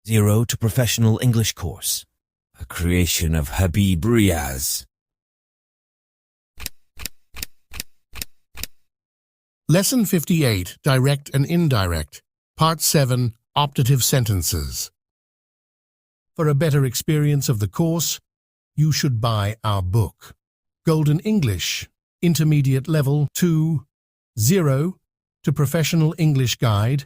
Zero to Professional English Course, a creation of Habib Riaz. Lesson 58, Direct and Indirect, Part 7, Optative Sentences. For a better experience of the course, you should buy our book, Golden English, Intermediate Level 2, 0 to Professional English Guide,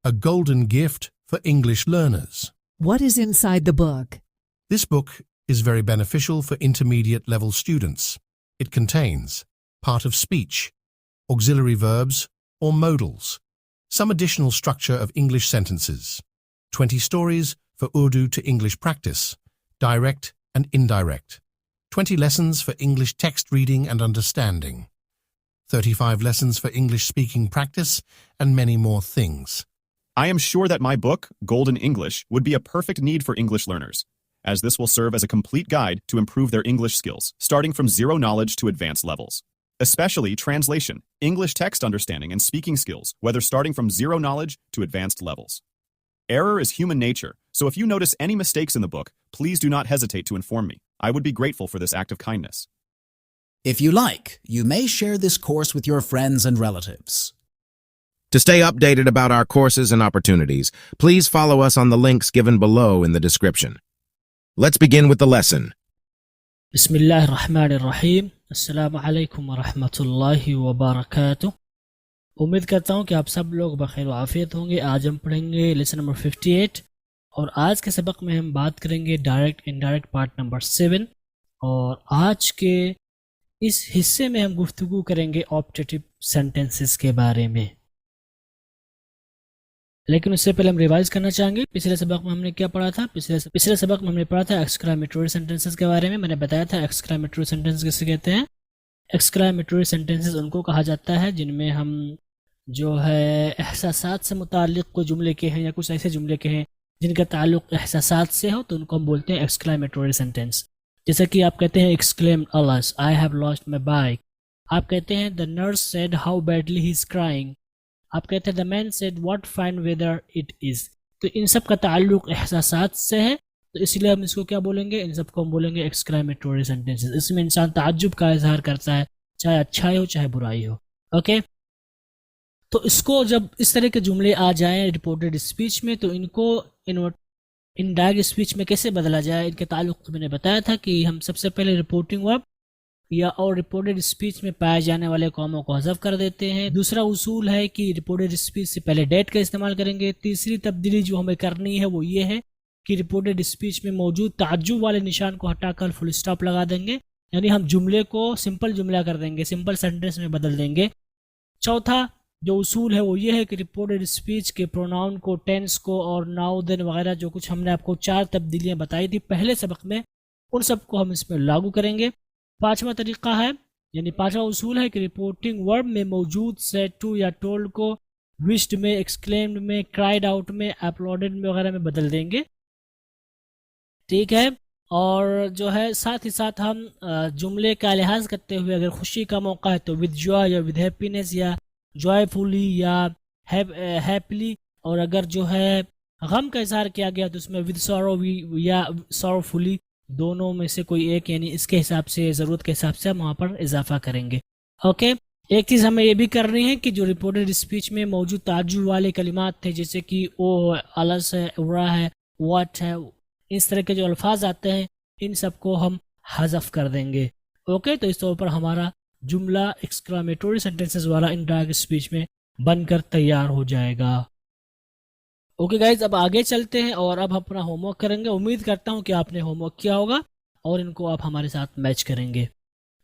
a golden gift for English learners. What is inside the book? This book is very beneficial for intermediate level students. It contains part of speech, auxiliary verbs or modals, some additional structure of English sentences, 20 stories for Urdu to English practice, direct and indirect, 20 lessons for English text reading and understanding, 35 lessons for English speaking practice, and many more things. I am sure that my book, Golden English, would be a perfect need for English learners, as this will serve as a complete guide to improve their English skills, starting from zero knowledge to advanced levels. Especially translation, English text understanding, and speaking skills, whether starting from zero knowledge to advanced levels. Error is human nature, so if you notice any mistakes in the book, please do not hesitate to inform me. I would be grateful for this act of kindness. If you like, you may share this course with your friends and relatives. To stay updated about our courses and opportunities, please follow us on the links given below in the description. Let's begin with the lesson. बिस्मिल्लाहिर्रहमानिर्रहीम अस्सलामु अलैकुम वरहमतुल्लाहि वबरकातुह। उम्मीद करता हूँ कि आप सब लोग बखैर आफियत होंगे। आज हम पढ़ेंगे लेसन नंबर 58 और आज के सबक में हम बात करेंगे डायरेक्ट इनडायरेक्ट पार्ट नंबर 7 और आज के इस हिस्से में हम गुफ्तगू करेंगे ऑप्टेटिव सेंटेंसेस के बारे में। लेकिन उससे पहले हम रिवाइज करना चाहेंगे पिछले सबक में हमने क्या पढ़ा था। पिछले सबक में हमने पढ़ा था एक्सक्लामेटरी सेंटेंसेस के बारे में। मैंने बताया था एक्सक्लामेटरी सेंटेंस किसे कहते हैं। एक्सक्लामेटरी सेंटेंसेस उनको कहा जाता है जिनमें हम जो है एहसासात से मुताल्लिक़ कोई जुमले के हैं या कुछ ऐसे जुमले के हैं जिनका ताल्लुक़ एहसासात से हो, तो उनको हम बोलते हैं एक्सक्लामेटरी सेंटेंस। जैसे कि आप कहते हैं exclaimed alas, I have lost my bike. आप कहते हैं the nurse said how badly he is crying. आप कहते हैं the man said what fine weather it is. तो इन सब का ताल्लुक़ एहसासात से है, तो इसलिए हम इसको क्या बोलेंगे, इन सब को हम बोलेंगे एक्सक्लामेटरी सेंटेंसेस। इसमें इंसान ताज्जुब का इजहार करता है, चाहे अच्छाई हो चाहे बुराई हो। ओके, तो इसको जब इस तरह के जुमले आ जाएं रिपोर्टेड स्पीच में, तो इनको इनडायरेक्ट स्पीच में कैसे बदला जाए, इनके ताल्लुक़ मैंने बताया था कि हम सबसे पहले रिपोर्टिंग वर्ब या और रिपोर्टेड स्पीच में पाए जाने वाले कॉमों को हज़फ कर देते हैं। दूसरा उसूल है कि रिपोर्टेड स्पीच से पहले डेट का इस्तेमाल करेंगे। तीसरी तब्दीली जो हमें करनी है वो ये है कि रिपोर्टेड स्पीच में मौजूद ताज्जुब वाले निशान को हटाकर फुल स्टॉप लगा देंगे, यानी हम जुमले को सिंपल जुमला कर देंगे, सिंपल सेंटेंस में बदल देंगे। चौथा जो उसूल है वो ये है कि रिपोर्टेड स्पीच के प्रोनाउन को, टेंस को और नाउ देन वगैरह जो कुछ हमने आपको 4 तब्दीलियाँ बताई थी पहले सबक में, उन सबको हम इसमें लागू करेंगे। पांचवा तरीका है, यानी पांचवा उसूल है कि रिपोर्टिंग वर्ब में मौजूद सेड टू या टोल्ड को विश्ड में, एक्सक्लेम्ड में, क्राइड आउट में, अपलोडेड में वगैरह में बदल देंगे। ठीक है, और जो है साथ ही साथ हम जुमले का लिहाज करते हुए अगर खुशी का मौका है तो विद जॉय या विद हैप्पीनेस या जॉयफुली या हैप्पीली, और अगर जो है गम का इजहार किया गया तो उसमें विद सॉरो या सॉरोफुली, दोनों में से कोई एक, यानी इसके हिसाब से, ज़रूरत के हिसाब से हम वहाँ पर इजाफा करेंगे। ओके, एक चीज़ हमें ये भी करनी है कि जो रिपोर्टेड स्पीच में मौजूद ताज्जुब वाले कलिमात थे, जैसे कि ओ है, अलस है, उरा है, व्हाट है, इस तरह के जो अल्फाज आते हैं इन सबको हम हज़फ कर देंगे। ओके, तो इस तौर पर हमारा जुमला एक्सक्लामेटरी सेंटेंसेस वाला इनडायरेक्ट स्पीच में बनकर तैयार हो जाएगा। ओके गाइज, अब आगे चलते हैं और अब अपना होमवर्क करेंगे। उम्मीद करता हूँ कि आपने होमवर्क किया होगा और इनको आप हमारे साथ मैच करेंगे।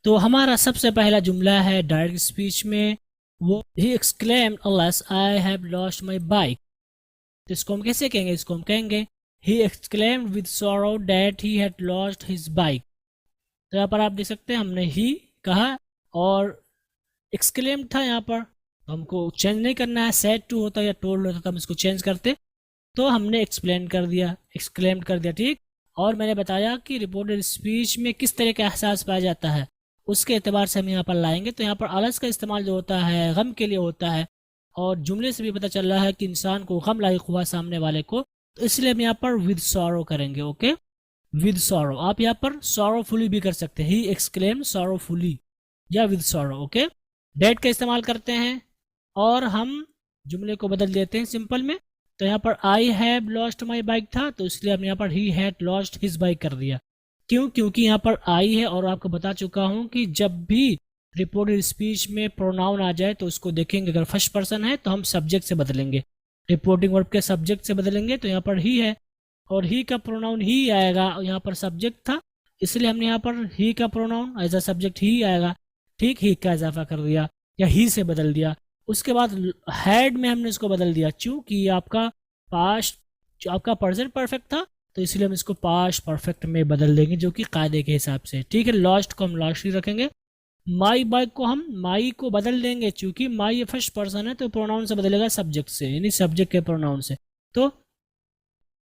तो हमारा सबसे पहला जुमला है डायरेक्ट स्पीच में, वो he exclaimed alas I have lost my bike. तो इसको हम कैसे कहेंगे, इसको हम कहेंगे he exclaimed with sorrow that he had lost his bike. तो यहाँ पर आप देख सकते हैं हमने ही कहा और एक्सक्लेम्ड था, यहाँ पर हमको चेंज नहीं करना है। सेड टू होता या टोल्ड होता तो हम इसको चेंज करते, तो हमने एक्सप्लेन कर दिया, एक्सक्लेम्ड कर दिया। ठीक, और मैंने बताया कि रिपोर्टेड स्पीच में किस तरह का एहसास पाया जाता है, उसके एतबार से हम यहाँ पर लाएंगे। तो यहाँ पर अलस का इस्तेमाल जो होता है गम के लिए होता है, और जुमले से भी पता चल रहा है कि इंसान को गम लायक हुआ सामने वाले को, तो इसलिए हम यहाँ पर विद सॉरो करेंगे। Okay, with sorrow. आप यहाँ पर सॉरोफुली भी कर सकते हैं, ही एक्सक्लेम सॉरोफुली या विद सॉरो। ओके, डेट का इस्तेमाल करते हैं और हम जुमले को बदल देते हैं सिंपल में। तो यहाँ पर I have lost my bike था, तो इसलिए हम यहाँ पर he had lost his bike कर दिया। क्यों? क्योंकि यहाँ पर आई है और आपको बता चुका हूँ कि जब भी रिपोर्टेड स्पीच में प्रोनाउन आ जाए तो उसको देखेंगे, अगर फर्स्ट पर्सन है तो हम सब्जेक्ट से बदलेंगे, रिपोर्टिंग वर्ब के सब्जेक्ट से बदलेंगे। तो यहाँ पर ही है और ही का प्रोनाउन ही आएगा, और यहाँ पर सब्जेक्ट था इसलिए हमने यहाँ पर ही का प्रोनाउन एज अ सब्जेक्ट ही आएगा। ठीक, ही का इजाफा कर दिया या ही से बदल दिया। उसके बाद हैड में हमने इसको बदल दिया, चूंकि आपका पास्ट जो आपका प्रेजेंट परफेक्ट था तो इसलिए हम इसको पास्ट परफेक्ट में बदल देंगे, जो कि कायदे के हिसाब से। ठीक है, लॉस्ट को हम लॉस्ट ही रखेंगे, माई बाइक को हम माई को बदल देंगे, चूंकि माई ये फर्स्ट पर्सन है तो प्रोनाउन से बदलेगा सब्जेक्ट से, यानी सब्जेक्ट के प्रोनाउन से। तो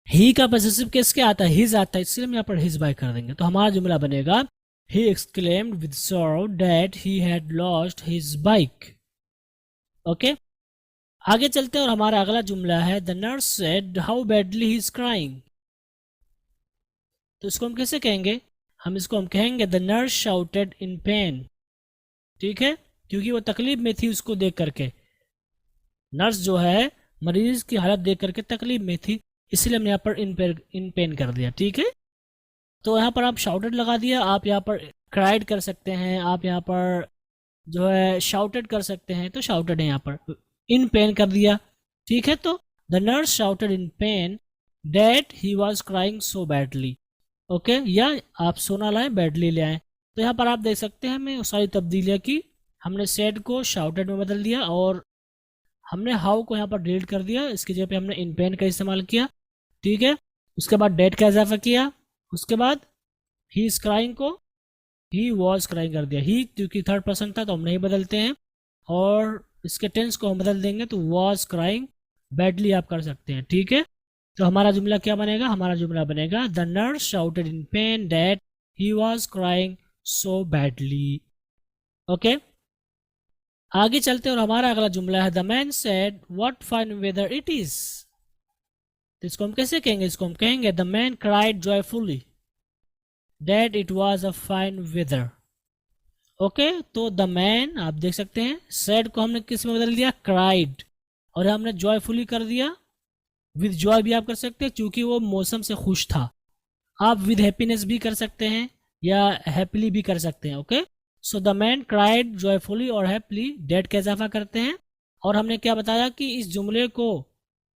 ही का पॉसेसिव केस क्या आता है? हिज आता है, इसलिए हम यहाँ पर हिज बाइक कर देंगे। तो हमारा जुमला बनेगा he exclaimed with sorrow that he had lost his bike. Okay, आगे चलते हैं और हमारा अगला जुमला है the nurse said how badly he is crying. तो इसको हम कैसे कहेंगे? हम कहेंगे the nurse shouted in pen. ठीक है, क्योंकि वो तकलीफ में थी उसको देख करके। नर्स जो है मरीज की हालत देख करके तकलीफ में थी, इसलिए हमने यहाँ पर इन पेन कर दिया। ठीक है, तो यहाँ पर आप शाउटेड लगा दिया, आप यहाँ पर क्राइड कर सकते हैं, आप यहाँ पर जो है शाउटेड कर सकते हैं, तो शाउटेड है यहाँ पर इन पेन कर दिया। ठीक है, तो the nurse shouted in pain that he was crying so badly. Okay, या आप सोना लाएं बैडली ले आए। तो यहाँ पर आप देख सकते हैं हमें सारी तब्दीलियाँ की, हमने सेड को शाउटेड में बदल दिया और हमने हाउ को यहाँ पर डिलीट कर दिया, इसकी जगह पे हमने इन पेन का इस्तेमाल किया। ठीक है, उसके बाद डेट का इजाफा किया, उसके बाद ही इज क्राइंग को ही वॉज क्राइंग कर दिया। ही क्योंकि थर्ड पर्सन था तो हम नहीं बदलते हैं, और इसके टेंस को हम बदल देंगे तो वॉज क्राइंग बैडली आप कर सकते हैं। ठीक है, तो हमारा जुमला क्या बनेगा? हमारा जुमला बनेगा the nurse shouted in pain that he was crying so badly. Okay, आगे चलते और हमारा अगला जुमला है the man said what fine weather it is. तो इसको हम कैसे कहेंगे? इसको हम कहेंगे the man cried joyfully that it was a fine weather. Okay, तो द मैन आप देख सकते हैं सैड को हमने किस में बदल दिया? क्राइड, और हमने जॉयफुली कर दिया। विद जॉय भी आप कर सकते हैं क्योंकि वो मौसम से खुश था। आप विद हैप्पीनेस भी कर सकते हैं या हैप्पीली भी कर सकते हैं। Okay, so the man cried joyfully और हैप्पीली डेट का इजाफा करते हैं। और हमने क्या बताया कि इस जुमले को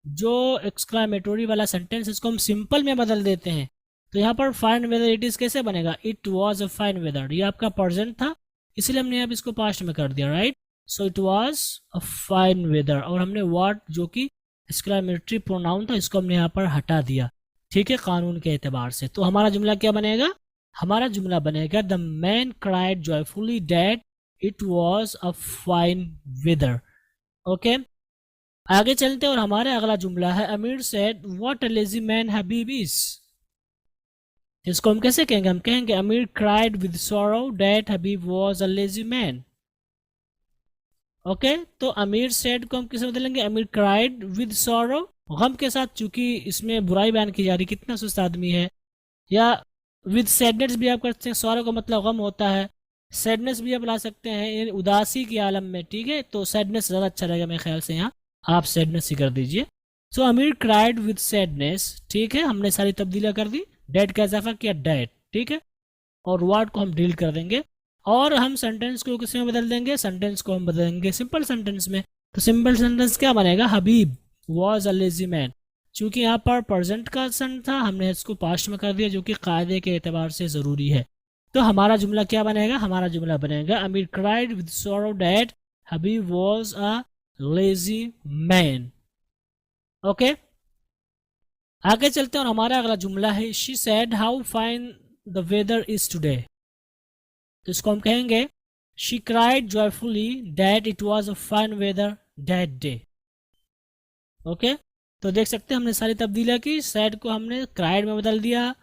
जो एक्सक्लामेटोरी वाला सेंटेंस इसको हम सिंपल में बदल देते हैं। तो यहाँ पर फाइन वेदर इट इज कैसे बनेगा? It was a fine weather, ये आपका प्रेजेंट था इसलिए हमने यहाँ इसको पास्ट में कर दिया, right. So it was a fine weather, और हमने व्हाट जो कि एक्सक्लामेटरी प्रोनाउन था इसको हमने यहाँ पर हटा दिया। ठीक है, कानून के एतबार से। तो हमारा जुमला क्या बनेगा? हमारा जुमला बनेगा the man cried joyfully that it was a fine weather. Okay, आगे चलते और हमारे अगला जुमला है Amir said what a lazy man Habib is. इसको हम कैसे कहेंगे? हम कहेंगे Amir cried with sorrow that Habib was a lazy man. Okay, तो अमीर सेड को हम किसे बदलेंगे? अमीर क्राइड विद सॉरो, गम के साथ, चूंकि इसमें बुराई बयान की जा रही कितना सुस्त आदमी है। या विद सैडनेस भी आप कर सकते हैं, सॉरो का मतलब गम होता है, सैडनेस भी आप ला सकते हैं उदासी के आलम में। ठीक है, तो सैडनेस ज़्यादा अच्छा रहेगा मेरे ख्याल से, यहाँ आप सैडनेस ही कर दीजिए। सो अमीर क्राइड विद सैडनेस। ठीक है, हमने सारी तब्दीलियाँ कर दी, डेट का इजाफा किया डेट। ठीक है, और वर्ड को हम डिलीट कर देंगे और हम सेंटेंस को किस में बदल देंगे? सेंटेंस को हम बदलेंगे सिंपल सेंटेंस में। तो सिंपल सेंटेंस क्या बनेगा? हबीब वॉज अ लेजी मैन। चूंकि यहाँ पर प्रेजेंट का सन था हमने इसको पास्ट में कर दिया, जो कि कायदे के एतबार से ज़रूरी है। तो हमारा जुमला क्या बनेगा? हमारा जुमला बनेगा Amir cried with sorrow that Habib was a lazy man. Okay, आगे चलते हैं और हमारा अगला जुमला है she said how fine the weather is today. तो इसको हम कहेंगे she cried joyfully that it was a fine weather that day. Okay, तो देख सकते हैं हमने सारी तब्दीलियाँ की, सैड को हमने क्राइड में बदल दिया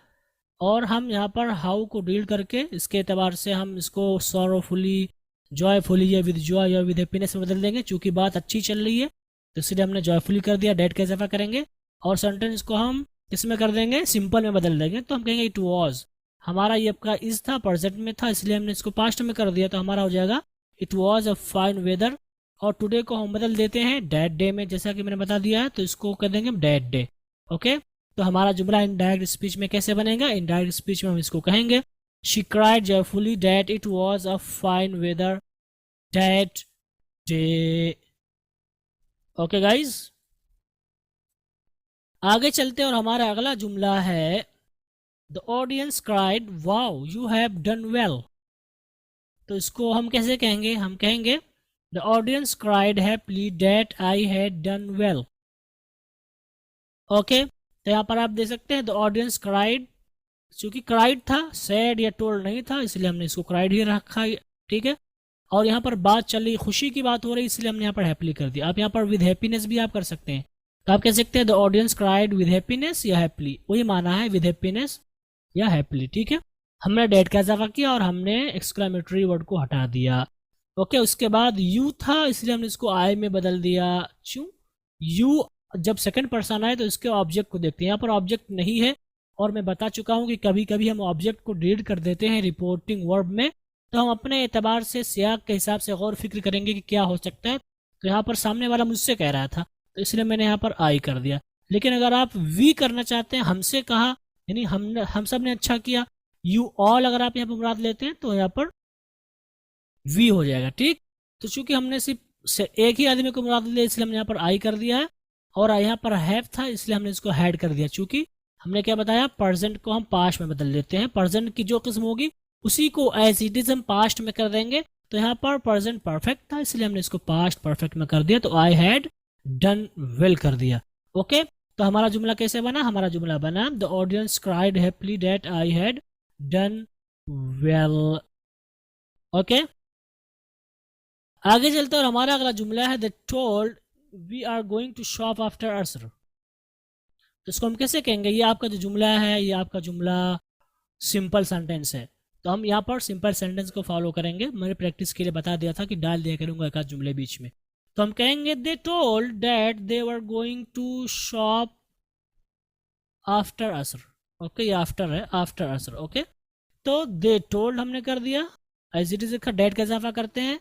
और हम यहाँ पर हाउ को डील करके इसके एतबार से हम इसको सॉरोफुली, जॉयफुली या विद जॉय या विद हैप्पीनेस में बदल देंगे। चूंकि बात अच्छी चल रही है तो इसलिए हमने जॉयफुली कर दिया, डेट का इजाफा करेंगे और सेंटेंस को हम किस में कर देंगे, सिंपल में बदल देंगे। तो हम कहेंगे इट वॉज, हमारा ये आपका इज था, प्रेजेंट में था, इसलिए हमने इसको पास्ट में कर दिया, तो हमारा हो जाएगा it was a fine weather. और टुडे को हम बदल देते हैं डैट डे में, जैसा कि मैंने बता दिया है, तो इसको कर देंगे हम डैट डे। ओके, तो हमारा जुमला इनडायरेक्ट स्पीच में कैसे बनेगा, इनडायरेक्ट स्पीच में हम इसको कहेंगे she cried joyfully that it was a fine weather that day. Okay guys, आगे चलते हैं और हमारा अगला जुमला है the audience cried wow you have done well. तो इसको हम कैसे कहेंगे, हम कहेंगे the audience cried happily that I had done well. Okay, तो यहाँ पर आप देख सकते हैं द ऑडियंस क्राइड, चूंकि क्राइड था, सैड या टोल्ड नहीं था, इसलिए हमने इसको क्राइड ही रखा, ठीक है। और यहाँ पर बात चल रही, खुशी की बात हो रही, इसलिए हमने यहाँ पर हैप्पीली कर दिया। आप यहाँ पर विद हैप्पीनेस भी आप कर सकते हैं, तो आप कह सकते हैं the audience cried with happiness या हैप्पीली, वही माना है विद हैप्पीनेस या हैप्पीली, ठीक है। हमने डेट का इजाफा किया और हमने एक्सक्लेमेटरी वर्ड को हटा दिया। ओके, उसके बाद यू था, इसलिए हमने इसको आई में बदल दिया। क्यों, यू जब सेकंड पर्सन आए तो इसके ऑब्जेक्ट को देखते हैं, यहाँ पर ऑब्जेक्ट नहीं है, और मैं बता चुका हूँ कि कभी कभी हम ऑब्जेक्ट को डिलीट कर देते हैं रिपोर्टिंग वर्ब में, तो हम अपने एतबार से सियाक के हिसाब से गौर फिक्र करेंगे कि क्या हो सकता है। तो यहाँ पर सामने वाला मुझसे कह रहा था, तो इसलिए मैंने यहाँ पर आई कर दिया। लेकिन अगर आप वी करना चाहते हैं, हमसे कहा, यानी हम सब ने अच्छा किया, यू ऑल अगर आप यहाँ पर मुराद लेते हैं तो यहाँ पर वी हो जाएगा, ठीक। तो चूंकि हमने सिर्फ एक ही आदमी को मुराद लिया, इसलिए हमने यहाँ पर आई कर दिया है, और यहाँ पर हैव था, इसलिए हमने इसको हैड कर दिया। चूंकि हमने क्या बताया, प्रेजेंट को हम पास्ट में बदल देते हैं, प्रेजेंट की जो किस्म होगी उसी को एज इट इज हम पास्ट में कर देंगे। तो यहाँ पर प्रेजेंट परफेक्ट था, इसलिए हमने इसको पास्ट परफेक्ट में कर दिया, तो आई हैड डन वेल कर दिया। ओके, तो हमारा जुमला कैसे बना, हमारा जुमला बना the audience cried happily that I had done well. Okay, आगे चलते और हमारा अगला जुमला है they told we are going to shop after Asr. तो इसको हम कैसे कहेंगे, ये आपका जो जुमला है, ये आपका जुमला सिंपल सेंटेंस है, तो हम यहाँ पर सिंपल सेंटेंस को फॉलो करेंगे। मैंने प्रैक्टिस के लिए बता दिया था कि डाल दिया करूंगा एक आध जुमले बीच में। तो हम कहेंगे they told that they were going to shop after Asr. Okay, ये आफ्टर है, आफ्टर असर। ओके, तो दे टोल्ड हमने कर दिया, एज इट इज का डेट का इजाफा करते हैं,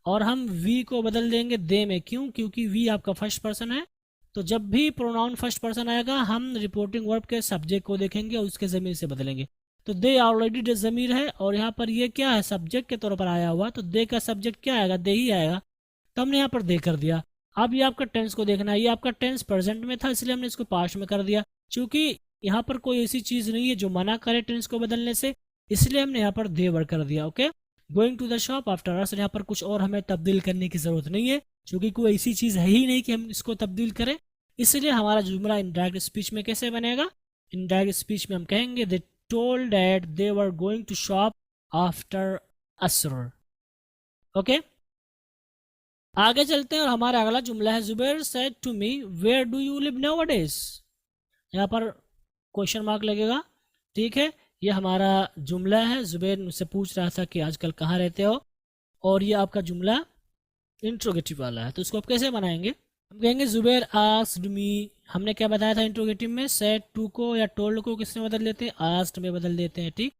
और हम वी को बदल देंगे दे में। क्यों, क्योंकि वी आपका फर्स्ट पर्सन है, तो जब भी प्रोनाउन फर्स्ट पर्सन आएगा हम रिपोर्टिंग वर्ब के सब्जेक्ट को देखेंगे और उसके ज़मीर से बदलेंगे। तो दे ऑलरेडी ज़मीर है, और यहाँ पर ये क्या है, सब्जेक्ट के तौर पर आया हुआ, तो दे का सब्जेक्ट क्या आएगा, दे ही आएगा, तो हमने यहाँ पर दे कर दिया। अब ये आपका टेंस को देखना है, ये आपका टेंस प्रेजेंट में था, इसलिए हमने इसको पास्ट में कर दिया। चूंकि यहाँ पर कोई ऐसी चीज़ नहीं है जो मना करे टेंस को बदलने से, इसलिए हमने यहाँ पर दे वर्ड कर दिया। Okay, going to the shop after Asr, यहाँ पर कुछ और हमें तब्दील करने की ज़रूरत नहीं है, क्योंकि कोई ऐसी चीज़ है ही नहीं कि हम इसको तब्दील करें। इसलिए हमारा जुमला इनडायरेक्ट स्पीच में कैसे बनेगा, इनडायरेक्ट स्पीच में हम कहेंगे they told that they were going to shop after Asr. Okay, आगे चलते हैं और हमारा अगला जुमला है Zubair said to me where do you live nowadays. यहाँ पर क्वेश्चन मार्क लगेगा, ठीक है। ये हमारा जुमला है, जुबैर मुझसे पूछ रहा था कि आजकल कहाँ रहते हो, और ये आपका जुमला इंट्रोगेटिव वाला है, तो इसको आप कैसे बनाएंगे, हम कहेंगे जुबैर आस्क्ड मी। हमने क्या बताया था इंट्रोगेटिव में, सेड टू को या टोल्ड को किसमें बदल देते हैं, आस्क्ड में बदल देते हैं, ठीक।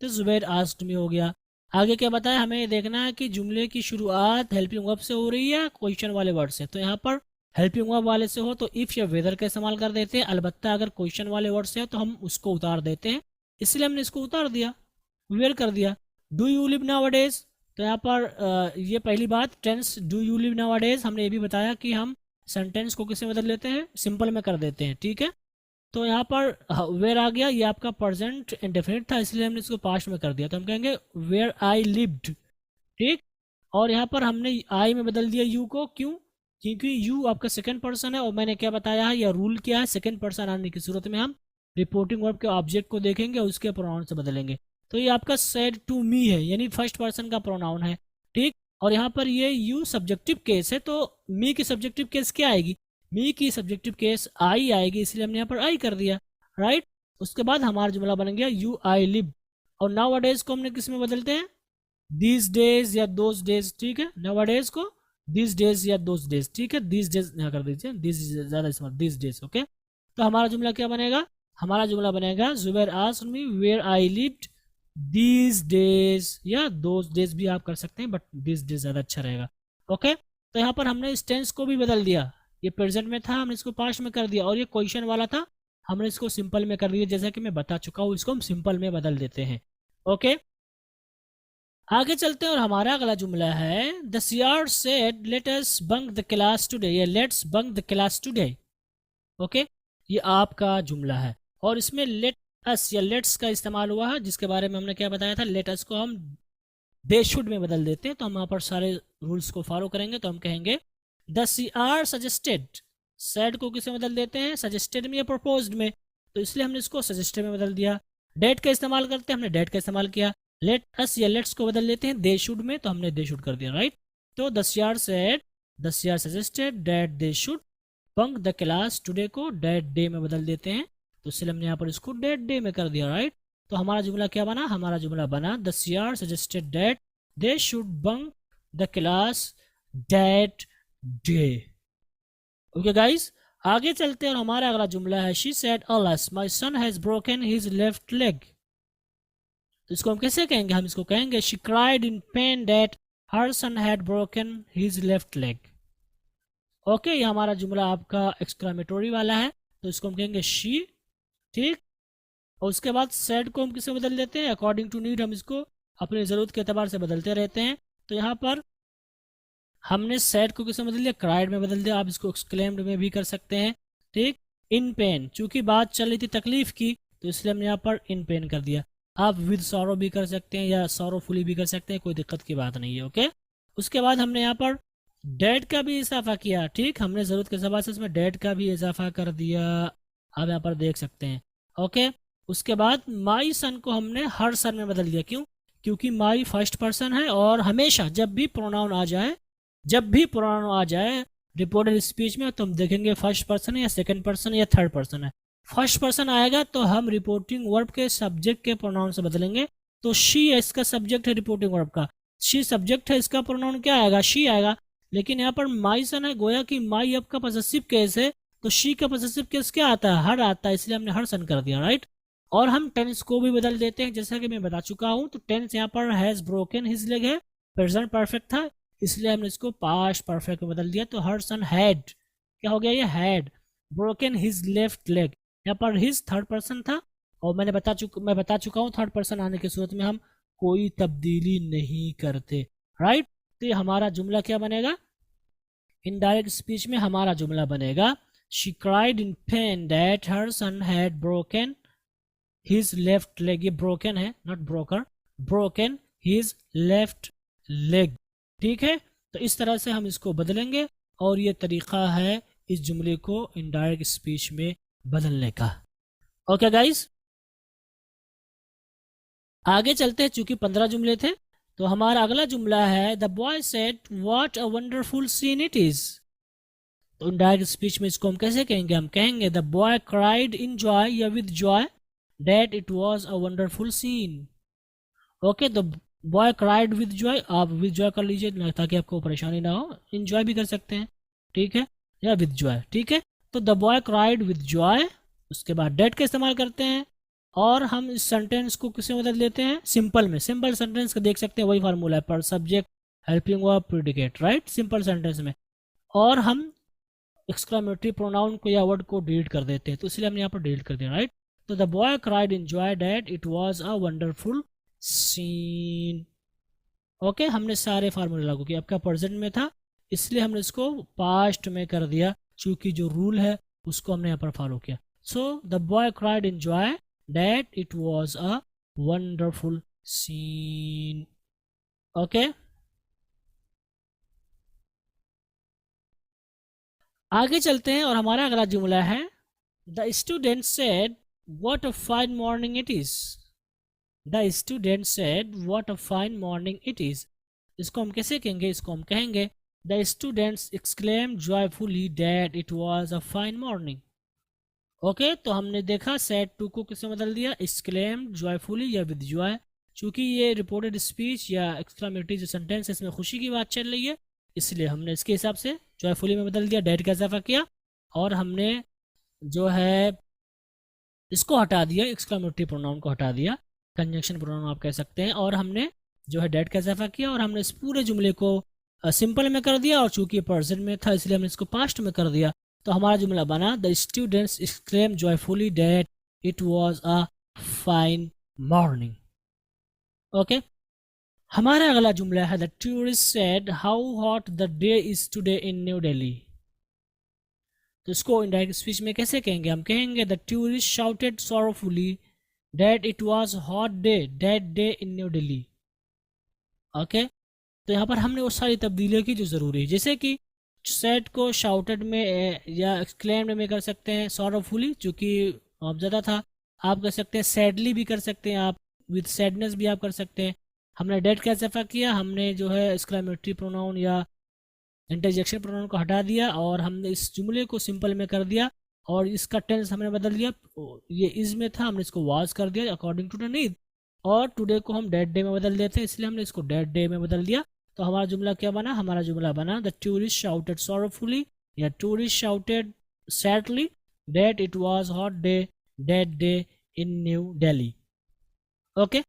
तो जुबैर आस्क्ड मी हो गया। आगे क्या बताया, हमें ये देखना है कि जुमले की शुरुआत हेल्पिंग वर्ब से हो रही है क्वेश्चन वाले वर्ड से। तो यहाँ पर हेल्पिंग वर्ब वाले से हो तो इफ या वेदर का इस्तेमाल कर देते हैं, अलबत्ता अगर क्वेश्चन वाले वर्ड से हो तो हम उसको उतार देते हैं, इसलिए हमने इसको उतार दिया, वेयर कर दिया। डू यू लिव नाउअडेज, तो यहाँ पर ये पहली बात, tense do you live nowadays, हमने ये भी बताया कि हम सेंटेंस को किससे बदल लेते हैं, सिंपल में कर देते हैं, ठीक है। तो यहाँ पर वेयर आ गया, ये आपका प्रेजेंट इंडेफिनिट था, इसलिए हमने इसको पास्ट में कर दिया, तो हम कहेंगे वेयर आई लिव्ड, ठीक। और यहाँ पर हमने आई में बदल दिया यू को, क्यों, क्योंकि यू आपका सेकंड पर्सन है, और मैंने क्या बताया है, या रूल क्या है, सेकंड पर्सन आने की सूरत में हम रिपोर्टिंग वर्ब के ऑब्जेक्ट को देखेंगे और उसके प्रोनाउन से बदलेंगे। तो ये आपका सेड टू मी है, यानी फर्स्ट पर्सन का प्रोनाउन है, ठीक। और यहाँ पर ये यू सब्जेक्टिव केस है, तो मी की सब्जेक्टिव केस क्या आएगी, मी की सब्जेक्टिव केस आई आएगी, इसलिए हमने यहाँ पर आई कर दिया, राइट। उसके बाद हमारा जुमला बन गया यू आई लिव, और नाउअडेज को हमने किस में बदलते हैं, दीज डेज या दोज डेज, ठीक है। नाउअडेज को दीज डेज या दोज डेज, ठीक है, दीज डेज यहाँ कर दीजिए, दीज ज्यादा इस्तेमाल, दीज डेज, ओके। तो हमारा जुमला क्या बनेगा? हमारा जुमला बनेगा Zubair asked me where I lived these days, या दोज डेज भी आप कर सकते हैं, बट दीज डेज ज़्यादा अच्छा रहेगा। ओके, तो यहाँ पर हमने इस टेंस को भी बदल दिया। ये प्रेजेंट में था, हमने इसको पास्ट में कर दिया, और ये क्वेश्चन वाला था, हमने इसको सिंपल में कर दिया। जैसा कि मैं बता चुका हूँ, इसको हम सिंपल में बदल देते हैं। ओके, आगे चलते हैं और हमारा अगला जुमला है the senior said let us bunk the class today, या let's bunk the class today. Okay, ये आपका जुमला है और इसमें लेट अस या लेट्स का इस्तेमाल हुआ है, जिसके बारे में हमने क्या बताया था, लेट अस को हम दे शुड में बदल देते हैं। तो हम यहाँ पर सारे रूल्स को फॉलो करेंगे। तो हम कहेंगे द सियार सजेस्टेड, सेड को किसे बदल देते हैं? सजेस्टेड में या प्रपोज्ड में, तो इसलिए हमने इसको सजेस्टेड में बदल दिया। डेट का इस्तेमाल करते हैं, हमने डेट का इस्तेमाल किया। लेट अस या लेट्स को बदल लेते हैं दे शुड में, तो हमने दे शुड कर दिया, राइट। तो the senior said, the seer suggested that they should bunk the class today को डेट डे में बदल देते हैं, तो इसलिए हमने यहाँ पर इसको डेट डे में कर दिया, राइट। तो हमारा जुमला क्या बना? हमारा जुमला बना the seer suggested that they should bunk the class that day. Okay guys, आगे चलते हैं और हमारा अगला जुमला है she said alas my son has broken his left leg. तो इसको हम कैसे कहेंगे? हम इसको कहेंगे she cried in pain that her son had broken his left leg. Okay, ये हमारा जुमला आपका एक्सक्लेमेटरी वाला है, तो इसको हम कहेंगे शी, ठीक। और उसके बाद सेड को हम किसे बदल देते हैं? अकॉर्डिंग टू नीड, हम इसको अपनी ज़रूरत के एतबार से बदलते रहते हैं। तो यहाँ पर हमने सेड को किसे बदल दिया? क्राइड में बदल दिया। आप इसको एक्सक्लेम्ड में भी कर सकते हैं, ठीक। इन पेन, चूंकि बात चल रही थी तकलीफ की, तो इसलिए हमने यहाँ पर इन पेन कर दिया। आप विद सॉरो भी कर सकते हैं या सॉरोफुली भी कर सकते हैं, कोई दिक्कत की बात नहीं है। ओके, उसके बाद हमने यहाँ पर डेट का भी इजाफा किया, ठीक। हमने ज़रूरत के हिसाब से इसमें डेट का भी इजाफा कर दिया, आप यहाँ पर देख सकते हैं। ओके, उसके बाद माई सन को हमने हर सन में बदल दिया। क्यों? क्योंकि माई फर्स्ट पर्सन है और हमेशा जब भी प्रोनाउन आ जाए, जब भी प्रोनाउन आ जाए रिपोर्टेड स्पीच में, तो हम देखेंगे फर्स्ट पर्सन है या सेकंड पर्सन या थर्ड पर्सन है। फर्स्ट पर्सन आएगा तो हम रिपोर्टिंग वर्ब के सब्जेक्ट के प्रोनाउन से बदलेंगे। तो शी इसका सब्जेक्ट है रिपोर्टिंग वर्ब का, शी सब्जेक्ट है, इसका प्रोनाउन क्या आएगा? शी आएगा। लेकिन यहाँ पर माई सन है, गोया कि माई अब का पॉसेसिव केस है, तो शी का पॉसेसिव केस क्या आता है? हर आता है, इसलिए हमने हर सन कर दिया, राइट। और हम टेंस को भी बदल देते हैं, जैसा कि मैं बता चुका हूँ। तो टेंस यहाँ पर हैज ब्रोकन हिज लेग है, प्रेजेंट परफेक्ट था, इसलिए हमने इसको पास्ट परफेक्ट में बदल दिया। तो हर सन हैड, क्या हो गया? ये had broken his left leg. यहाँ पर हिज थर्ड पर्सन था, और मैं बता चुका हूँ थर्ड पर्सन आने की सूरत में हम कोई तब्दीली नहीं करते, राइट। तो ये हमारा जुमला क्या बनेगा? इनडायरेक्ट स्पीच में हमारा जुमला बनेगा she cried in pain that her son had broken his left leg. ये ब्रोकन है, not broker, broken his left leg, ठीक है। तो इस तरह से हम इसको बदलेंगे, और ये तरीका है इस जुमले को इनडायरेक्ट स्पीच में बदलने का। ओके गाइस, आगे चलते हैं। चूंकि 15 जुमले थे, तो हमारा अगला जुमला है the boy said what a wonderful scene it is. तो इनडायरेक्ट स्पीच में इसको हम कैसे कहेंगे? हम कहेंगे the boy cried in joy या with joy that it was a wonderful scene. Okay, the boy cried with joy, आप विद जॉय कर लीजिए ताकि आपको परेशानी ना हो। इंजॉय भी कर सकते हैं, ठीक है, या विद जॉय, ठीक है। तो the boy cried with Joy, उसके बाद डेट का इस्तेमाल करते हैं, और हम इस सेंटेंस को किससे बदल देते हैं? सिंपल में। सिंपल सेंटेंस का देख सकते हैं वही फार्मूला है, पर subject helping verb predicate, right, simple sentence में। और हम एक्सक्लेमेटरी प्रोनाउन को या वर्ड को डिलीट कर देते हैं, तो इसलिए हमने यहाँ पर डिलीट कर दिया, राइट। तो the boy cried in joy that it was a wonderful scene. Okay, हमने सारे फार्मूले लागू किए। आपका प्रेजेंट में था, इसलिए हमने इसको पास्ट में कर दिया, चूंकि जो रूल है उसको हमने यहाँ पर फॉलो किया। So the boy cried in joy that it was a wonderful scene. Okay, आगे चलते हैं और हमारा अगला जुमला है the student said what a fine morning it is. The student said what a fine morning it is. इसको हम कैसे कहेंगे? इसको हम कहेंगे the students exclaimed joyfully that it was a fine morning. Okay, तो हमने देखा सेड टू को किससे बदल दिया? एक्सक्लेम्ड जॉयफुली या विद जॉय। चूंकि ये रिपोर्टेड स्पीच या एक्सक्लेमेटरी जो सेंटेंस है इसमें खुशी की बात चल रही है, इसलिए हमने इसके हिसाब से जॉयफुली में बदल दिया, डेट का इजाफा किया, और हमने जो है इसको हटा दिया, एक्सक्लेमेटरी प्रोनाउन को हटा दिया, कंजंक्शन प्रोनाउन आप कह सकते हैं, और हमने जो है डेट का इजाफा किया और हमने इस पूरे जुमले को सिंपल में कर दिया, और चूंकि प्रेजेंट में था इसलिए हमने इसको पास्ट में कर दिया। तो हमारा जुमला बना the students exclaim joyfully that it was a fine morning. Okay, हमारा अगला जुमला है the tourist said how hot the day is today in New Delhi. तो इसको इनडायरेक्ट स्पीच में कैसे कहेंगे? हम कहेंगे the tourist shouted sorrowfully that it was hot day that day in New Delhi. Okay, तो यहाँ पर हमने वो सारी तब्दीलियाँ की जो ज़रूरी है, जैसे कि सेड को शाउटेड में या एक्सक्लेम्ड में कर सकते हैं, सॉरोफुली चूँकि ज़्यादा था, आप कर सकते हैं सैडली भी कर सकते हैं, आप विद सैडनेस भी आप कर सकते हैं। हमने डेट का इजाफा किया, हमने जो है एक्सक्लेमेटरी प्रोनाउन या इंटरजेक्शन प्रोनाउन को हटा दिया और हमने इस जुमले को सिंपल में कर दिया, और इसका टेंस हमने बदल दिया, ये इज में था हमने इसको वाज कर दिया अकॉर्डिंग टू द नीड, और टुडे को हम डेट डे में बदल देते हैं इसलिए हमने इसको डेट डे में बदल दिया। तो हमारा जुमला क्या बना? हमारा जुमला बना द टूरिस्ट शाउटेड सॉरोफुली या tourist shouted sadly that it was hot day that day in New Delhi. Okay,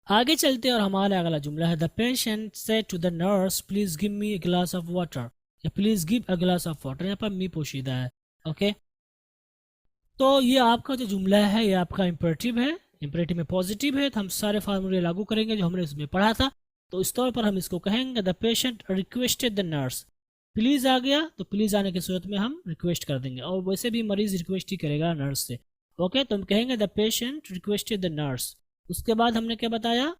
आगे चलते हैं और हमारा अगला जुमला है the patient said to the nurse please give me a glass of water, या please give a glass of water, यहाँ पर मी पोशीदा है। ओके, तो ये आपका जो जुमला है ये आपका इंपरेटिव है, इंपरेटिव में पॉजिटिव है, तो हम सारे फार्मूले लागू करेंगे जो हमने इसमें पढ़ा था। तो इस तौर पर हम इसको कहेंगे the patient requested the nurse, please आ गया तो प्लीज आने की सूरत में हम रिक्वेस्ट कर देंगे, और वैसे भी मरीज रिक्वेस्ट ही करेगा नर्स से। ओके, तो हम कहेंगे the patient requested the nurse. उसके बाद हमने क्या बताया?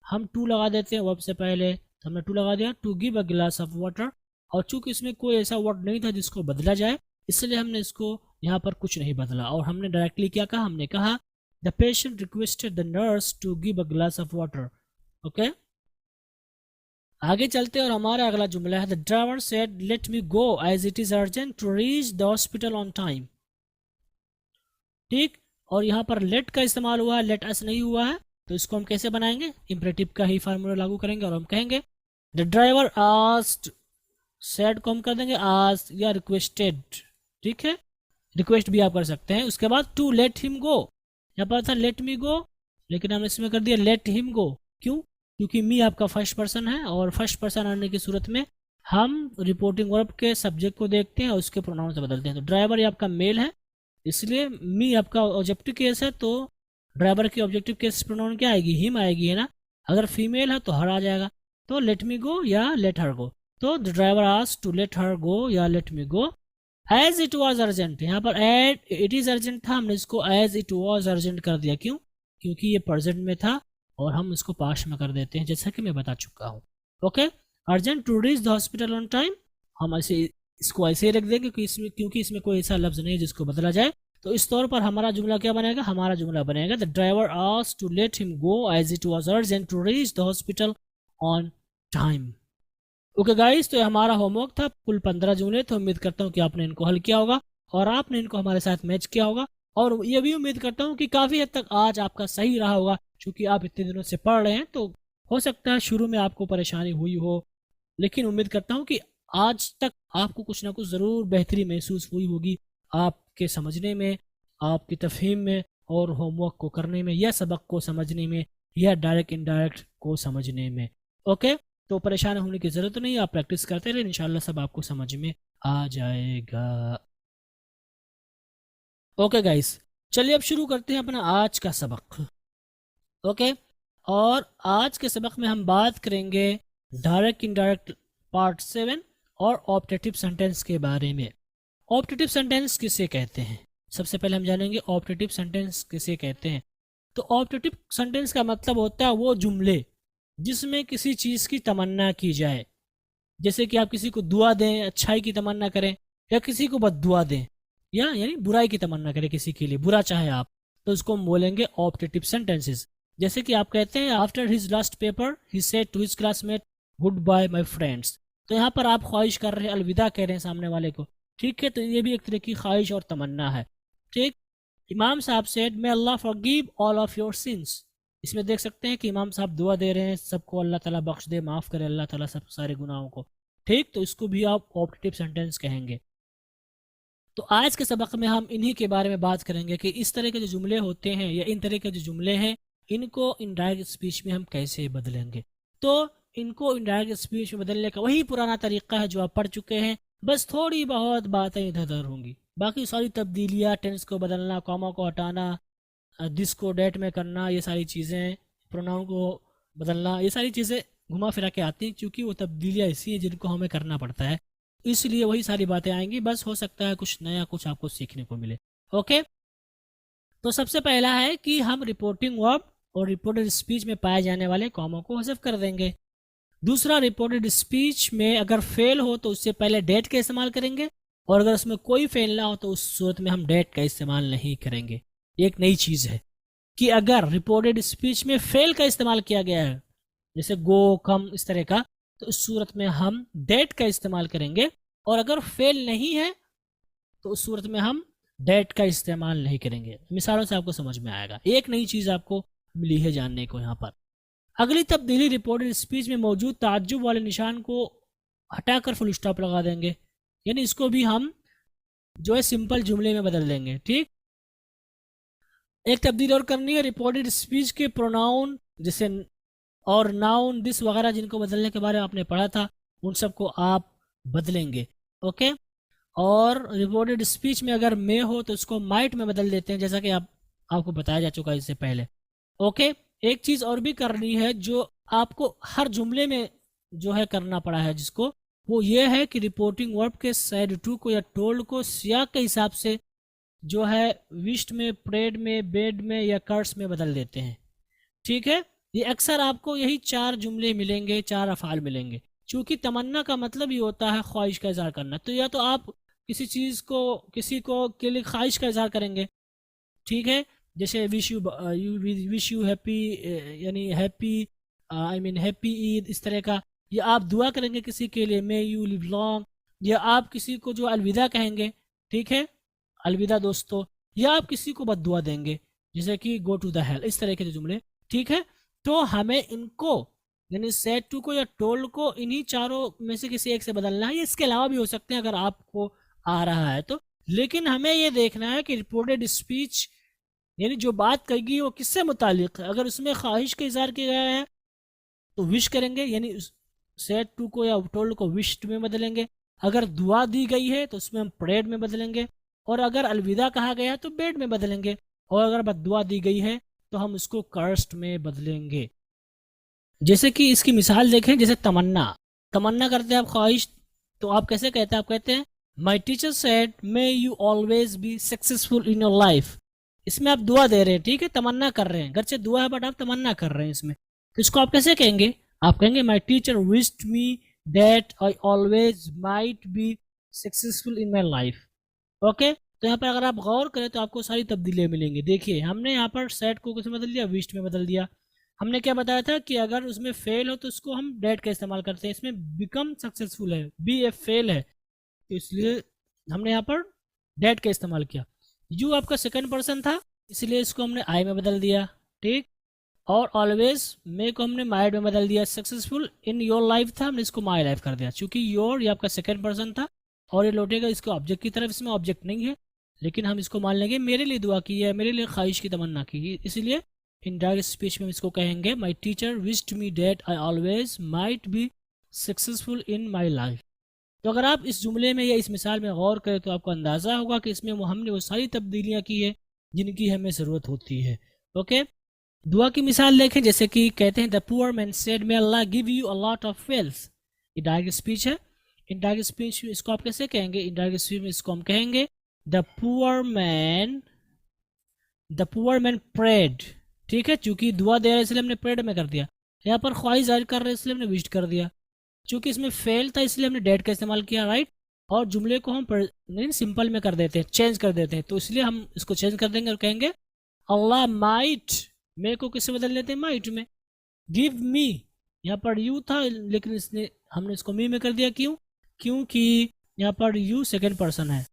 हम टू लगा देते हैं वर्ब से पहले, तो हमने टू लगा दिया to give a glass of water, और चूंकि इसमें कोई ऐसा वर्ड नहीं था जिसको बदला जाए इसलिए हमने इसको यहाँ पर कुछ नहीं बदला, और हमने डायरेक्टली क्या कहा? हमने कहा the patient requested the nurse to give a glass of water. Okay, आगे चलते और हमारा अगला जुमला है the driver said let me go as it is urgent to reach the hospital on time. ठीक, और यहाँ पर लेट का इस्तेमाल हुआ है, लेट अस नहीं हुआ है, तो इसको हम कैसे बनाएंगे? इंपरेटिव का ही फार्मूला लागू करेंगे और हम कहेंगे द ड्राइवर आस्क्ड, सेड को हम कर देंगे आस्क्ड या रिक्वेस्टेड। ठीक है, रिक्वेस्ट भी आप कर सकते हैं। उसके बाद टू लेट हिम गो, यहाँ पर था लेट मी गो लेकिन हमने इसमें कर दिया लेट हिम गो। क्यों? क्योंकि मी आपका फर्स्ट पर्सन है, और फर्स्ट पर्सन आने की सूरत में हम रिपोर्टिंग वर्ब के सब्जेक्ट को देखते हैं और उसके प्रोनाउन से बदलते हैं। तो ड्राइवर ये आपका मेल है इसलिए मी आपका ऑब्जेक्टिव केस है, तो ड्राइवर की ऑब्जेक्टिव केस प्रोनाउन क्या आएगी? हिम आएगी, है ना। अगर फीमेल है तो हर आ जाएगा, तो लेट मी गो या लेट हर गो। तो the driver asked to let her go या let me go as it was urgent. यहाँ पर एड इट इज अर्जेंट था, हमने इसको एज इट वाज अर्जेंट कर दिया। क्यों? क्योंकि ये प्रेजेंट में था और हम इसको पास्ट में कर देते हैं जैसा कि मैं बता चुका हूँ। Okay, urgent to reach the hospital on time, हम ऐसे इसको ऐसे ही रख देंगे क्योंकि इसमें कोई ऐसा लफ्ज नहीं है जिसको बदला जाए। तो इस तौर पर हमारा जुमला क्या बनेगा? हमारा जुमला बनेगा the driver asked to let him go as it was urgent to reach the hospital on time. Okay guys, तो ये हमारा होमवर्क था, कुल 15 जुमले। तो उम्मीद करता हूँ कि आपने इनको हल किया होगा और आपने इनको हमारे साथ मैच किया होगा, और ये भी उम्मीद करता हूँ कि काफ़ी हद तक आज आपका सही रहा होगा, क्योंकि आप इतने दिनों से पढ़ रहे हैं। तो हो सकता है शुरू में आपको परेशानी हुई हो, लेकिन उम्मीद करता हूँ कि आज तक आपको कुछ ना कुछ ज़रूर बेहतरी महसूस हुई होगी आपके समझने में, आपकी तफहीम में, और होमवर्क को करने में, या सबक को समझने में, या डायरेक्ट इनडायरेक्ट को समझने में। ओके, तो परेशान होने की ज़रूरत नहीं, आप प्रैक्टिस करते रहे, इंशाल्लाह सब आपको समझ में आ जाएगा। ओके गाइस, चलिए अब शुरू करते हैं अपना आज का सबक। ओके, और आज के सबक में हम बात करेंगे डायरेक्ट इनडायरेक्ट पार्ट 7 और ऑप्टेटिव सेंटेंस के बारे में। ऑप्टेटिव सेंटेंस किसे कहते हैं? सबसे पहले हम जानेंगे ऑप्टेटिव सेंटेंस किसे कहते हैं। तो ऑप्टेटिव सेंटेंस का मतलब होता है वो जुमले जिसमें किसी चीज़ की तमन्ना की जाए, जैसे कि आप किसी को दुआ दें, अच्छाई की तमन्ना करें, या किसी को बद्दुआ दें, या यानी बुराई की तमन्ना करें, किसी के लिए बुरा चाहे आप, तो उसको हम बोलेंगे ऑप्टेटिव सेंटेंसेस। जैसे कि आप कहते हैं after his last paper he said to his classmate goodbye my friends. तो यहाँ पर आप ख्वाहिश कर रहे हैं, अलविदा कह रहे हैं सामने वाले को। ठीक है, तो ये भी एक तरह की ख्वाहिश और तमन्ना है। ठीक, इमाम sahib said may Allah forgive all of your sins. इसमें देख सकते हैं कि इमाम साहब दुआ दे रहे हैं सबको अल्लाह ताला बख्श दे, माफ़ करे अल्लाह ताला सब सारे गुनाहों को। ठीक, तो इसको भी आप ऑप्टेटिव सेंटेंस कहेंगे। तो आज के सबक में हम इन्हीं के बारे में बात करेंगे कि इस तरह के जो जुमले होते हैं या इन तरह के जो जुमले हैं इनको इनडायरेक्ट स्पीच में हम कैसे बदलेंगे। तो इनको इनडायरेक्ट स्पीच में बदलने का वही पुराना तरीका है जो आप पढ़ चुके हैं, बस थोड़ी बहुत बातें इधर उधर होंगी। बाकी सारी तब्दीलियाँ, टेंस को बदलना, कॉमा को हटाना, दिस को डेट में करना, ये सारी चीज़ें, प्रोनाउन को बदलना, ये सारी चीज़ें घुमा फिरा के आती हैं क्योंकि वो तब्दीलियाँ ऐसी हैं जिनको हमें करना पड़ता है, इसलिए वही सारी बातें आएंगी। बस हो सकता है कुछ नया कुछ आपको सीखने को मिले। ओके, तो सबसे पहला है कि हम रिपोर्टिंग वर्ब और रिपोर्टेड स्पीच में पाए जाने वाले कॉमा को हज़फ कर देंगे। दूसरा, रिपोर्टेड स्पीच में अगर फेल हो तो उससे पहले डेट का इस्तेमाल करेंगे, और अगर उसमें कोई फेल ना हो तो उस सूरत में हम डेट का इस्तेमाल नहीं करेंगे। एक नई चीज़ है कि अगर रिपोर्टेड स्पीच में फेल का इस्तेमाल किया गया है, जैसे गो, कम, इस तरह का, तो इस सूरत में हम डेट का इस्तेमाल करेंगे, और अगर फेल नहीं है तो उस सूरत में हम डेट का इस्तेमाल नहीं करेंगे। मिसालों से आपको समझ में आएगा। एक नई चीज़ आपको मिली है जानने को यहाँ पर। अगली तब्दीली, रिपोर्टेड स्पीच में मौजूद ताज्जुब वाले निशान को हटाकर फुल स्टॉप लगा देंगे, यानी इसको भी हम जो है सिंपल जुमले में बदल देंगे। ठीक, एक तब्दीली और करनी है, रिपोर्टेड स्पीच के प्रोनाउन जैसे और नाउन, दिस वगैरह जिनको बदलने के बारे में आपने पढ़ा था, उन सबको आप बदलेंगे। ओके, और रिपोर्टेड स्पीच में अगर मे हो तो उसको माइट में बदल देते हैं, जैसा कि आपको बताया जा चुका है इससे पहले। ओके, एक चीज़ और भी करनी है जो आपको हर जुमले में जो है करना पड़ा है, जिसको वो ये है कि रिपोर्टिंग वर्ब के said to को या टोल्ड को सियाक के हिसाब से जो है विश्ड में, प्रेड में, बेड में या कर्स में बदल देते हैं। ठीक है, ये अक्सर आपको यही 4 जुमले मिलेंगे, 4 अफ़ाल मिलेंगे। चूँकि तमन्ना का मतलब ही होता है ख्वाहिश का इजहार करना, तो या तो आप किसी चीज़ को, किसी को के लिए ख्वाहिश का इजहार करेंगे, ठीक है, जैसे विश यू हैप्पी, यानी happy, I mean happy Eid, इस तरह का। या आप दुआ करेंगे किसी के लिए, मे यू लिव लॉन्ग, या आप किसी को जो अलविदा कहेंगे, ठीक है, अलविदा दोस्तों, या आप किसी को बद्दुआ देंगे जैसे कि गो टू द हेल, इस तरह के जो जुमले। ठीक है, तो हमें इनको यानी सेड टू को या टोल्ड को इन्हीं चारों में से किसी एक से बदलना है। इसके अलावा भी हो सकते हैं अगर आपको आ रहा है तो, लेकिन हमें ये देखना है कि रिपोर्टेड स्पीच यानी जो बात कही गई वो किससे मुतालिक है। अगर उसमें ख्वाहिश का इजहार किया गया है तो विश करेंगे, यानी सेड टू को या टोल्ड को विश्ड में बदलेंगे। अगर दुआ दी गई है तो उसमें हम प्रेड में बदलेंगे, और अगर अलविदा कहा गया है तो बेड में बदलेंगे, और अगर बद्दुआ दी गई है तो हम उसको कर्स्ड में बदलेंगे। जैसे कि इसकी मिसाल देखें, जैसे तमन्ना करते हैं आप ख्वाहिश, तो आप कैसे कहते हैं? आप कहते हैं my teacher said may you always be successful in your life. इसमें आप दुआ दे रहे हैं, ठीक है, तमन्ना कर रहे हैं, घर से दुआ है बट आप तमन्ना कर रहे हैं इसमें, तो इसको आप कैसे कहेंगे? आप कहेंगे my teacher wished me that I always might be successful in my life. Okay, तो यहाँ पर अगर आप गौर करें तो आपको सारी तब्दीलियाँ मिलेंगी। देखिए, हमने यहाँ पर सेड को किसमें बदल दिया? विश्ड में बदल दिया। हमने क्या बताया था कि अगर उसमें फेल हो तो उसको हम डेट का इस्तेमाल करते हैं। इसमें बिकम सक्सेसफुल है, बी ए फेल है, तो इसलिए हमने यहाँ पर डेट का इस्तेमाल किया। यू आपका सेकंड पर्सन था, इसलिए इसको हमने आई में बदल दिया, ठीक। और ऑलवेज मे को हमने माइड में बदल दिया। सक्सेसफुल इन योर लाइफ था, हमने इसको माई लाइफ कर दिया। चूंकि योर ये आपका सेकंड पर्सन था और ये लौटेगा इसको ऑब्जेक्ट की तरफ, इसमें ऑब्जेक्ट नहीं है, लेकिन हम इसको मान लेंगे मेरे लिए दुआ की है, मेरे लिए ख्वाहिश की तमन्ना की है, इसलिए इनडायरेक्ट स्पीच में हम इसको कहेंगे my teacher wished me that I always might be successful in my life. तो अगर आप इस जुमले में या इस मिसाल में गौर करें तो आपको अंदाज़ा होगा कि इसमें हमने वो सारी तब्दीलियाँ की है जिनकी हमें ज़रूरत होती है। ओके, दुआ की मिसाल देखें, जैसे कि कहते हैं the poor man said may Allah give you a lot of wealth. ये डायरेक्ट स्पीच है। इनडायरेक्ट स्पीच इसको आप कैसे कहेंगे? इनडायरेक्ट स्पीच में इसको हम कहेंगे द पुअर मैन प्रेड, ठीक है, चूंकि दुआ दे रहा है इसलिए हमने प्रेड में कर दिया। यहाँ पर ख्वाहिश जाहिर कर रहे हैं इसलिए हमने विश्ड कर दिया। चूंकि इसमें फेल था इसलिए हमने डेट का इस्तेमाल किया, राइट। और जुमले को हम नहीं सिंपल में कर देते हैं, चेंज कर देते हैं, तो इसलिए हम इसको चेंज कर देंगे और कहेंगे अल्लाह माइट, मे को किससे बदल लेते हैं? माइट में। गिव मी, यहाँ पर यू था लेकिन हमने इसको मी में कर दिया। क्यों? क्योंकि यहाँ पर यू सेकंड पर्सन है।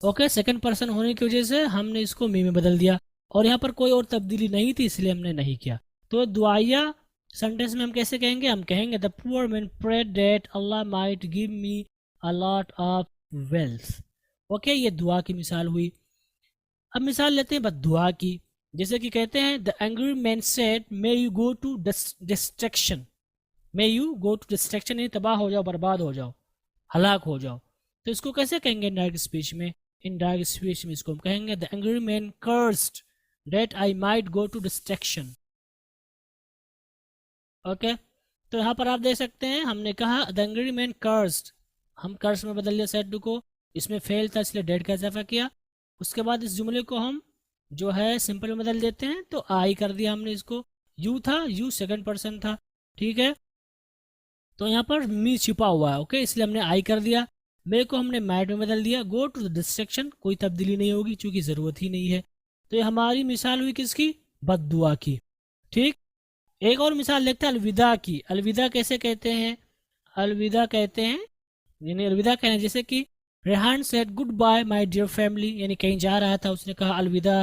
ओके, सेकंड पर्सन होने की वजह से हमने इसको मी में बदल दिया, और यहाँ पर कोई और तब्दीली नहीं थी इसलिए हमने नहीं किया। तो दुआया सेंटेंस में हम कैसे कहेंगे? हम कहेंगे the poor man prayed that Allah might give me a lot of wealth. Okay, ये दुआ की मिसाल हुई। अब मिसाल लेते हैं बद्दुआ की, जैसे कि कहते हैं the angry man said may you go to destruction, may you go to destruction, यानी तबाह हो जाओ, बर्बाद हो जाओ, हलाक हो जाओ। तो इसको कैसे कहेंगे इनडायरेक्ट स्पीच में? इनडायरेक्ट स्पीच में इसको हम कहेंगे the angry man cursed that I might go to destruction. Okay, तो यहाँ पर आप देख सकते हैं हमने कहा द एंग्री मैन कर्स्ड, हम कर्स में बदल लिया सेड को, इसमें फेल था इसलिए डेड का इजाफा किया। उसके बाद इस जुमले को हम जो है सिंपल में बदल देते हैं, तो आई कर दिया हमने इसको, यू था, यू सेकंड पर्सन था, ठीक है। तो यहाँ पर मी छिपा हुआ है, ओके, इसलिए हमने आई कर दिया। मे को हमने मैट में बदल दिया। गो टू द डिस्ट्रक्शन, कोई तब्दीली नहीं होगी क्योंकि ज़रूरत ही नहीं है। तो ये हमारी मिसाल हुई किसकी? बद्दुआ की, ठीक। एक और मिसाल देखते हैं अलविदा की। अलविदा कैसे कहते हैं? अलविदा कहते हैं, यानी अलविदा कहना, जैसे कि Rehan said goodbye my dear family, यानी कहीं जा रहा था, उसने कहा अलविदा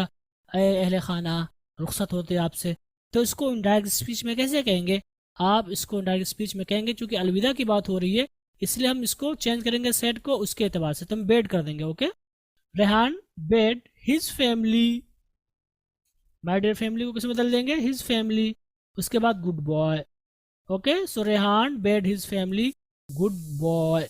अहले खाना, रुखसत होते आपसे। तो इसको इनडायरेक्ट स्पीच में कैसे कहेंगे? आप इसको इनडायरेक्ट स्पीच में कहेंगे, चूंकि अलविदा की बात हो रही है इसलिए हम इसको चेंज करेंगे सेड को उसके एतबार से, तो हम बेड कर देंगे। Okay, Rehan bade his family, my dear family को कैसे बदल देंगे? हिज फैमिली, उसके बाद goodbye. Okay, so Rehan bade his family goodbye.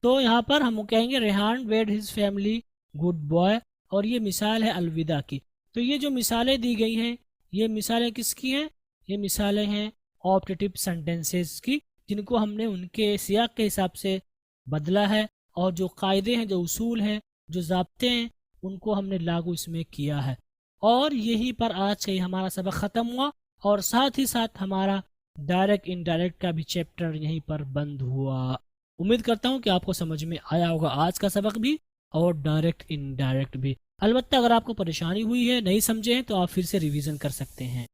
तो यहाँ पर हम कहेंगे Rehan bade his family goodbye, और ये मिसाल है अलविदा की। तो ये जो मिसालें दी गई हैं ये मिसालें किसकी हैं? ये मिसालें हैं ऑप्टेटिव सेंटेंसेस की, जिनको हमने उनके सियाक के हिसाब से बदला है, और जो कायदे हैं, जो उसूल हैं, जो ज़ाब्ते हैं, उनको हमने लागू इसमें किया है। और यहीं पर आज का हमारा सबक ख़त्म हुआ, और साथ ही साथ हमारा डायरेक्ट इनडायरेक्ट का भी चैप्टर यहीं पर बंद हुआ। उम्मीद करता हूँ कि आपको समझ में आया होगा आज का सबक भी और डायरेक्ट इनडायरेक्ट भी। अलबत्ता अगर आपको परेशानी हुई है, नहीं समझे हैं, तो आप फिर से रिवीजन कर सकते हैं।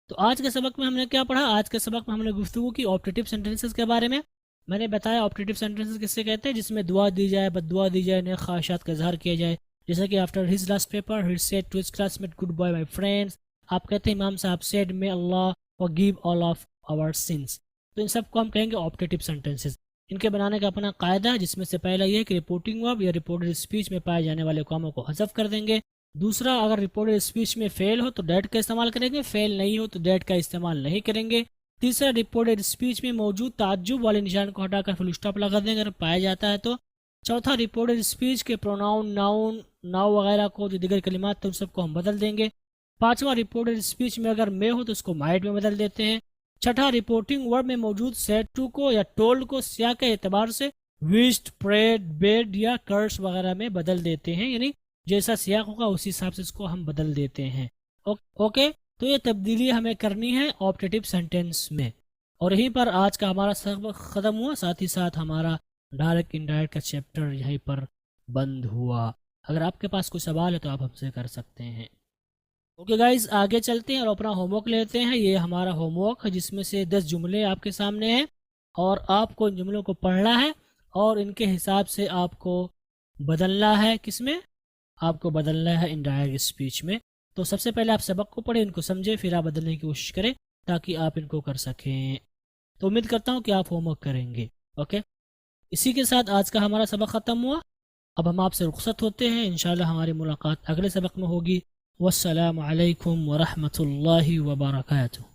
तो आज के सबक में हमने क्या पढ़ा? आज के सबक में हमने गुफ्तगू की ऑप्टेटिव सेंटेंसेस के बारे में। मैंने बताया ऑप्टेटिव सेंटेंसेस किससे कहते हैं? जिसमें दुआ दी जाए, बद्दुआ दी जाए, नए ख्वाहिशात का इजहार किया जाए। जैसे कि after his last paper he said to his classmate goodbye my friends, आप कहते हैं imam sahib said may Allah forgive all of our sins. तो इन सबको हम कहेंगे ऑप्टेटिव सेंटेंसेस। इनके बनाने का अपना कायदा है, जिसमें से पहला ये है कि रिपोर्टिंग वर्ब या रिपोर्टेड स्पीच में पाए जाने वाले कामों को हज़फ कर देंगे। दूसरा, अगर रिपोर्टेड स्पीच में फेल हो तो डेट का इस्तेमाल करेंगे, फेल नहीं हो तो डेट का इस्तेमाल नहीं करेंगे। तीसरा, रिपोर्टेड स्पीच में मौजूद ताज्जुब वाले निशान को हटाकर फुल स्टॉप लगा देंगे अगर पाया जाता है तो। चौथा, रिपोर्टेड स्पीच के प्रोनाउन, नाउन, नाउ वगैरह को, जो दिगर कलिमात थे उन सबको हम बदल देंगे। पांचवा, रिपोर्टेड स्पीच में अगर मे हो तो उसको माइट में बदल देते हैं। छठा, रिपोर्टिंग वर्ब में मौजूद सेड टू को या टोल्ड को सियाक के एतबार से विश्ड, प्रेड, बेड या कर्स वगैरह में बदल देते हैं, यानी जैसा सियाक होगा उसी हिसाब से इसको हम बदल देते हैं। ओके, तो ये तब्दीली हमें करनी है ऑप्टेटिव सेंटेंस में। और यहीं पर आज का हमारा सबक ख़त्म हुआ, साथ ही साथ हमारा डायरेक्ट इनडायरेक्ट का चैप्टर यहीं पर बंद हुआ। अगर आपके पास कोई सवाल है तो आप हमसे कर सकते हैं। ओके गाइज, आगे चलते हैं और अपना होमवर्क लेते हैं। ये हमारा होमवर्क है जिसमें से 10 जुमले आपके सामने हैं, और आपको इन जुमलों को पढ़ना है और इनके हिसाब से आपको बदलना है। किसमें? आपको बदलना है इनडायरेक्ट स्पीच में। तो सबसे पहले आप सबक को पढ़ें, इनको समझें, फिर आप बदलने की कोशिश करें ताकि आप इनको कर सकें। तो उम्मीद करता हूँ कि आप होमवर्क करेंगे। ओके, इसी के साथ आज का हमारा सबक ख़त्म हुआ। अब हम आपसे रुखसत होते हैं, इंशाल्लाह हमारी मुलाकात अगले सबक में होगी। वस्सलामु अलैकुम वरहमतुल्लाहि वबरकातुहू।